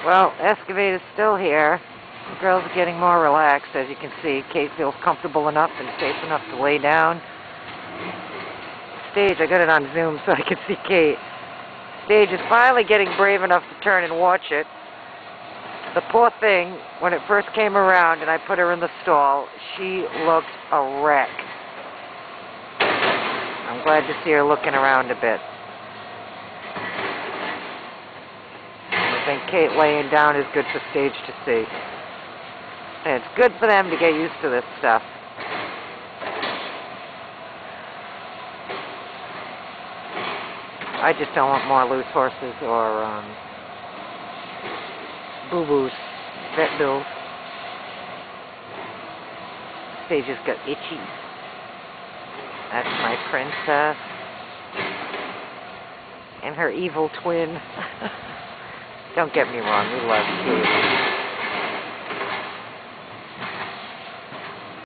Well, Excavator's still here. The girls are getting more relaxed, as you can see. Kate feels comfortable enough and safe enough to lay down. Stage, I got it on Zoom so I can see Kate. Stage is finally getting brave enough to turn and watch it. The poor thing, when it first came around and I put her in the stall, she looked a wreck. I'm glad to see her looking around a bit. I think Kate laying down is good for Stage to see. And it's good for them to get used to this stuff. I just don't want more loose horses or boo-boos, vet bills. Stage has got itchy. That's my princess. And her evil twin. Don't get me wrong, we love Kate.